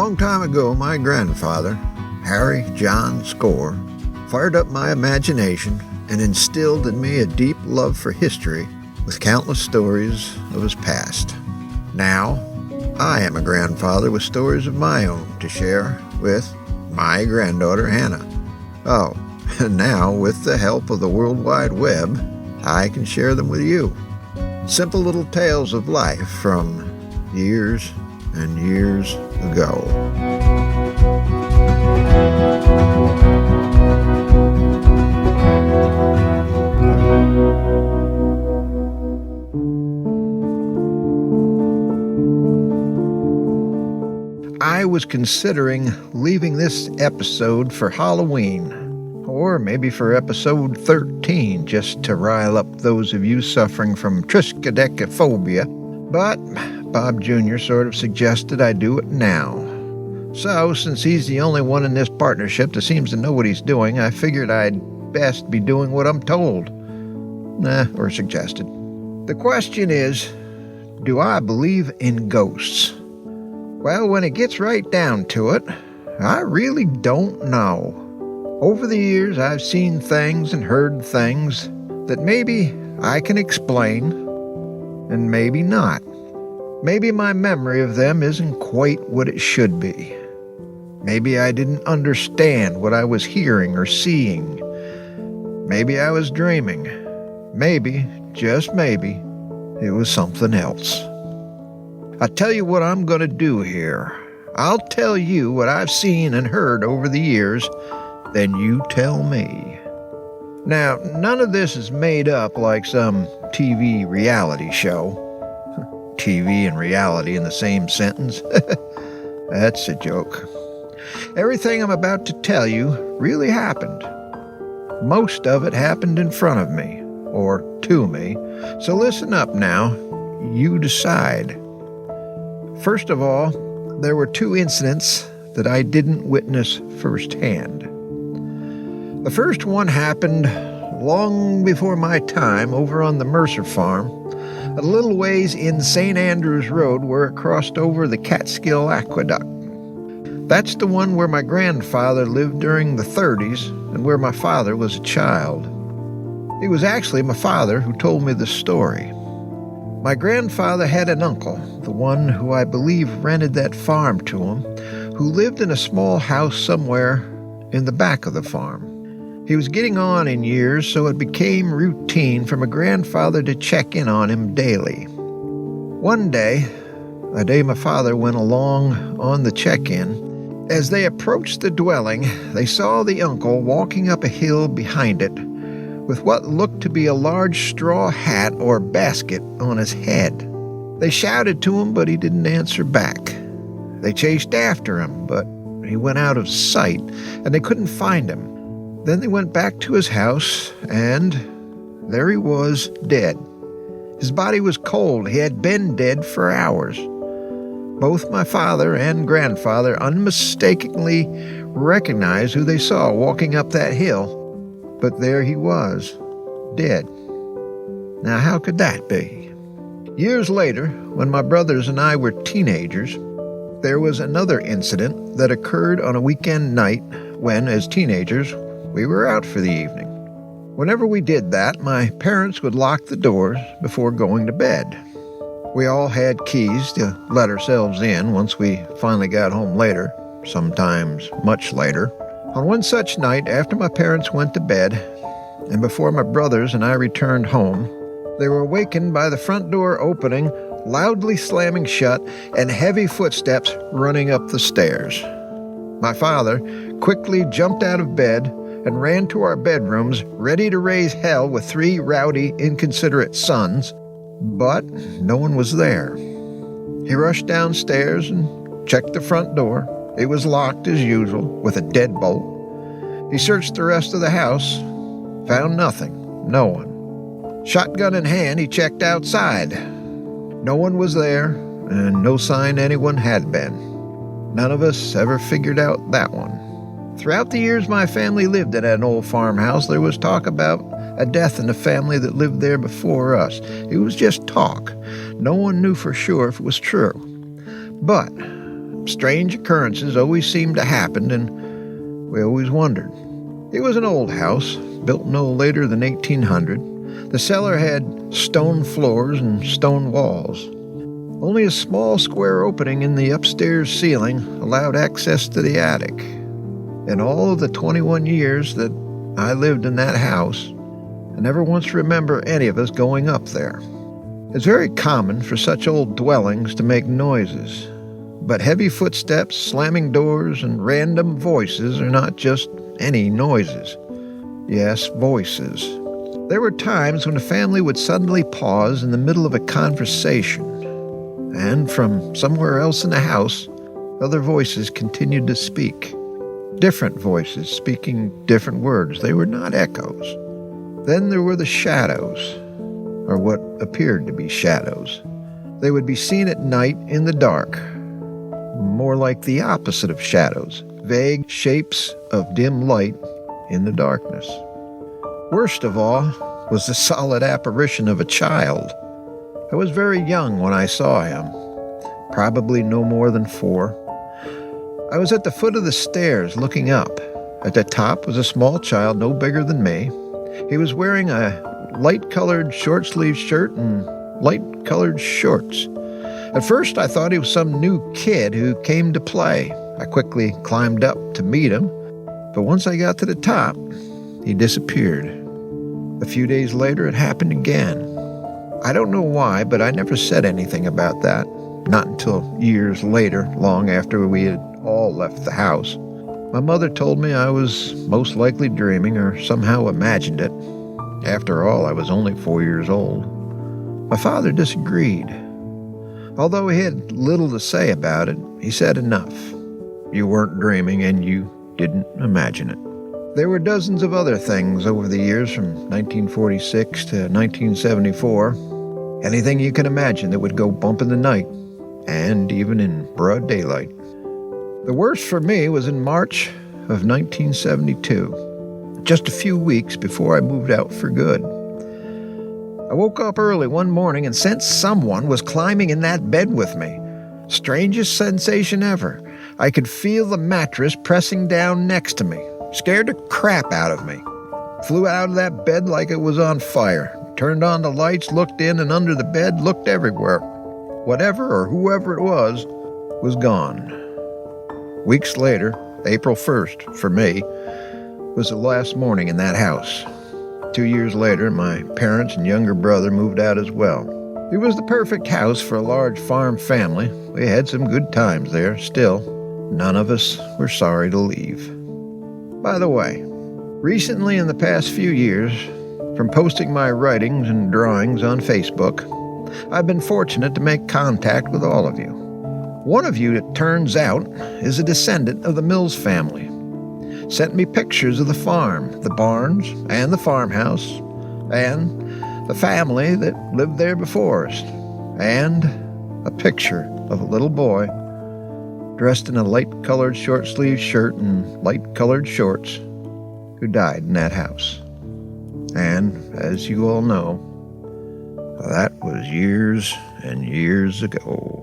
long time ago, my grandfather, Harry John Score, fired up my imagination and instilled in me a deep love for history with countless stories of his past. Now, I am a grandfather with stories of my own to share with my granddaughter, Hannah. Oh, and now, with the help of the World Wide Web, I can share them with you. Simple little tales of life from years and years ago. I was considering leaving this episode for Halloween, or maybe for episode 13, just to rile up those of you suffering from triskaidekaphobia, but Bob Jr. sort of suggested I do it now. So, since he's the only one in this partnership that seems to know what he's doing, I figured I'd best be doing what I'm told. Or suggested. The question is, do I believe in ghosts? Well, when it gets right down to it, I really don't know. Over the years, I've seen things and heard things that maybe I can explain, and maybe not. Maybe my memory of them isn't quite what it should be. Maybe I didn't understand what I was hearing or seeing. Maybe I was dreaming. Maybe, just maybe, it was something else. I'll tell you what I'm going to do here. I'll tell you what I've seen and heard over the years, then you tell me. Now, none of this is made up like some TV reality show. TV and reality in the same sentence? That's a joke. Everything I'm about to tell you really happened. Most of it happened in front of me, or to me, so listen up now. You decide. First of all, there were two incidents that I didn't witness firsthand. The first one happened long before my time over on the Mercer farm, a little ways in St. Andrews Road where it crossed over the Catskill Aqueduct. That's the one where my grandfather lived during the 30s and where my father was a child. It was actually my father who told me the story. My grandfather had an uncle, the one who I believe rented that farm to him, who lived in a small house somewhere in the back of the farm. He was getting on in years, so it became routine for my grandfather to check in on him daily. One day, a day my father went along on the check-in, as they approached the dwelling, they saw the uncle walking up a hill behind it, with what looked to be a large straw hat or basket on his head. They shouted to him, but he didn't answer back. They chased after him, but he went out of sight, and they couldn't find him. Then they went back to his house, and there he was, dead. His body was cold. He had been dead for hours. Both my father and grandfather unmistakably recognized who they saw walking up that hill. But there he was, dead. Now, how could that be? Years later, when my brothers and I were teenagers, there was another incident that occurred on a weekend night when, as teenagers, we were out for the evening. Whenever we did that, my parents would lock the doors before going to bed. We all had keys to let ourselves in once we finally got home later, sometimes much later. On one such night, after my parents went to bed, and before my brothers and I returned home, they were awakened by the front door opening, loudly slamming shut, and heavy footsteps running up the stairs. My father quickly jumped out of bed and ran to our bedrooms, ready to raise hell with three rowdy, inconsiderate sons, but no one was there. He rushed downstairs and checked the front door. It was locked as usual, with a deadbolt. He searched the rest of the house, found nothing, no one. Shotgun in hand, he checked outside. No one was there, and no sign anyone had been. None of us ever figured out that one. Throughout the years my family lived at an old farmhouse, there was talk about a death in the family that lived there before us. It was just talk. No one knew for sure if it was true. But strange occurrences always seemed to happen, and we always wondered. It was an old house, built no later than 1800. The cellar had stone floors and stone walls. Only a small square opening in the upstairs ceiling allowed access to the attic. In all of the 21 years that I lived in that house, I never once remember any of us going up there. It's very common for such old dwellings to make noises, but heavy footsteps, slamming doors, and random voices are not just any noises. Yes, voices. There were times when a family would suddenly pause in the middle of a conversation, and from somewhere else in the house, other voices continued to speak. Different voices speaking different words. They were not echoes. Then there were the shadows, or what appeared to be shadows. They would be seen at night in the dark, more like the opposite of shadows, vague shapes of dim light in the darkness. Worst of all was the solid apparition of a child. I was very young when I saw him, probably no more than 4. I was at the foot of the stairs looking up. At the top was a small child no bigger than me. He was wearing a light-colored short-sleeved shirt and light-colored shorts. At first, I thought he was some new kid who came to play. I quickly climbed up to meet him, but once I got to the top, he disappeared. A few days later, it happened again. I don't know why, but I never said anything about that. Not until years later, long after we had all left the house. My mother told me I was most likely dreaming or somehow imagined it. After all, I was only 4 years old. My father disagreed. Although he had little to say about it, he said enough. You weren't dreaming and you didn't imagine it. There were dozens of other things over the years from 1946 to 1974. Anything you can imagine that would go bump in the night, and even in broad daylight. The worst for me was in March of 1972, just a few weeks before I moved out for good. I woke up early one morning and sensed someone was climbing in that bed with me. Strangest sensation ever. I could feel the mattress pressing down next to me. Scared the crap out of me. Flew out of that bed like it was on fire. Turned on the lights, looked in and under the bed, looked everywhere. Whatever or whoever it was gone. Weeks later, April 1st, for me, was the last morning in that house. 2 years later, my parents and younger brother moved out as well. It was the perfect house for a large farm family. We had some good times there. Still, none of us were sorry to leave. By the way, recently in the past few years, from posting my writings and drawings on Facebook, I've been fortunate to make contact with all of you. One of you, it turns out, is a descendant of the Mills family. Sent me pictures of the farm, the barns, and the farmhouse, and the family that lived there before us, and a picture of a little boy dressed in a light-colored short-sleeved shirt and light-colored shorts who died in that house. And, as you all know, that was years and years ago.